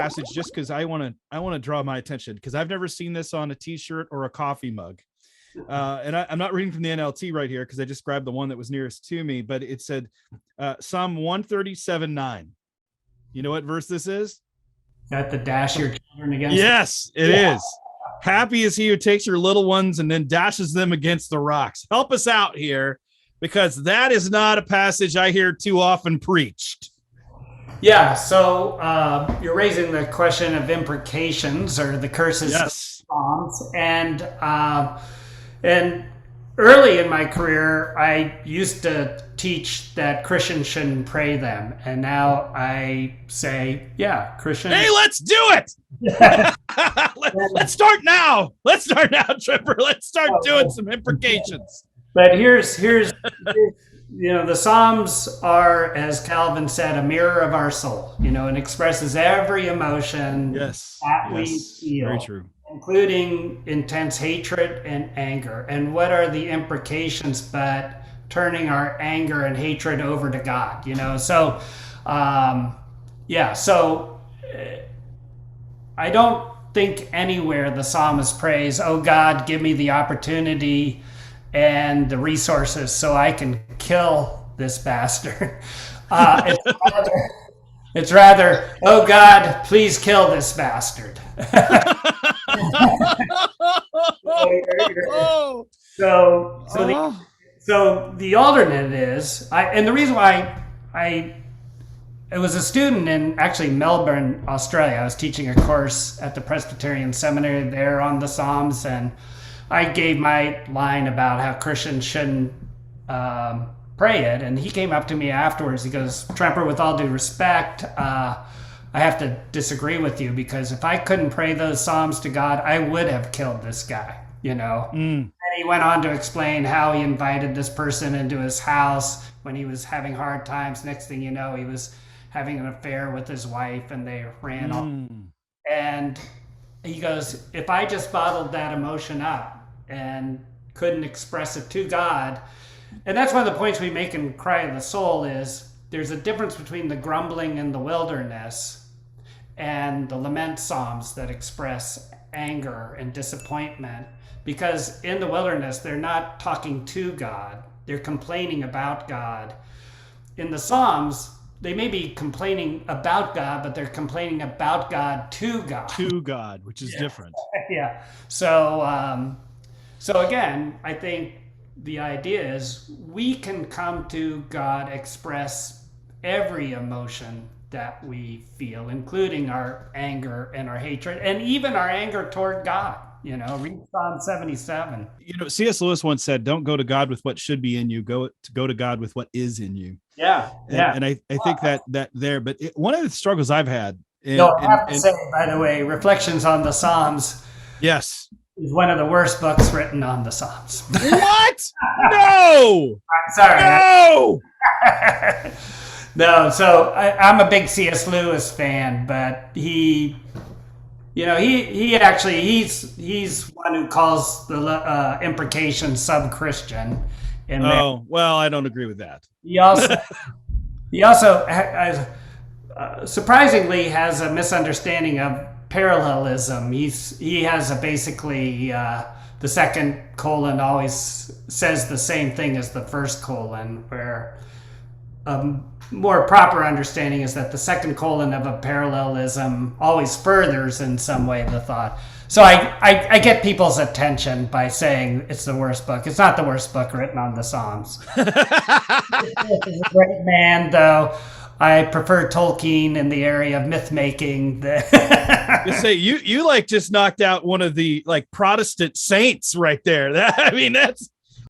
passage just because I want to draw my attention, because I've never seen this on a t-shirt or a coffee mug. And I'm not reading from the NLT right here because I just grabbed the one that was nearest to me, but it said Psalm 137:9. You know what verse this is? Got the dash your children against. Yes, it is. Happy is he who takes your little ones and then dashes them against the rocks. Help us out here, because that is not a passage I hear too often preached. Yeah, so you're raising the question of imprecations or the curses of Psalms, and early in my career, I used to teach that Christians shouldn't pray them, and now I say, yeah, Christians. Hey, let's do it! Let's start now. Let's start now, Tremper. Let's start doing some imprecations. But here's the Psalms are, as Calvin said, a mirror of our soul, and expresses every emotion that we feel. Very true. Including intense hatred and anger. And what are the imprecations but turning our anger and hatred over to God, So, so I don't think anywhere the psalmist prays, oh God, give me the opportunity and the resources so I can kill this bastard. It's rather, oh God, please kill this bastard. So the alternate is, and the reason why I was a student in actually Melbourne, Australia. I was teaching a course at the Presbyterian Seminary there on the Psalms, and I gave my line about how Christians shouldn't pray it, and he came up to me afterwards. He goes, Tremper, with all due respect, I have to disagree with you, because if I couldn't pray those Psalms to God, I would have killed this guy, And he went on to explain how he invited this person into his house when he was having hard times. Next thing you know, he was having an affair with his wife, and they ran off. And he goes, if I just bottled that emotion up and couldn't express it to God, and that's one of the points we make in Cry of the Soul, is there's a difference between the grumbling in the wilderness and the lament psalms that express anger and disappointment. Because in the wilderness, they're not talking to God, they're complaining about God. In the Psalms, they may be complaining about God, but they're complaining about God to God. To God, which is different. Yeah. So again, I think the idea is we can come to God, express every emotion that we feel, including our anger and our hatred, and even our anger toward God. Read Psalm 77. C.S. Lewis once said, don't go to God with what should be in you, go to God with what is in you. Yeah. And I think that there, but one of the struggles I've had. I have to say, by the way, Reflections on the Psalms. Yes. Is one of the worst books written on the Psalms. What? No! I'm sorry. No! No, so I'm a big C.S. Lewis fan, but he's one who calls the imprecation sub-Christian. Well, I don't agree with that. He also surprisingly has a misunderstanding of parallelism. He has basically the second colon always says the same thing as the first colon, where more proper understanding is that the second colon of a parallelism always furthers in some way the thought. So I get people's attention by saying it's the worst book. It's not the worst book written on the Psalms. He's a great man, though. I prefer Tolkien in the area of myth making. You say you just knocked out one of the Protestant saints right there. That's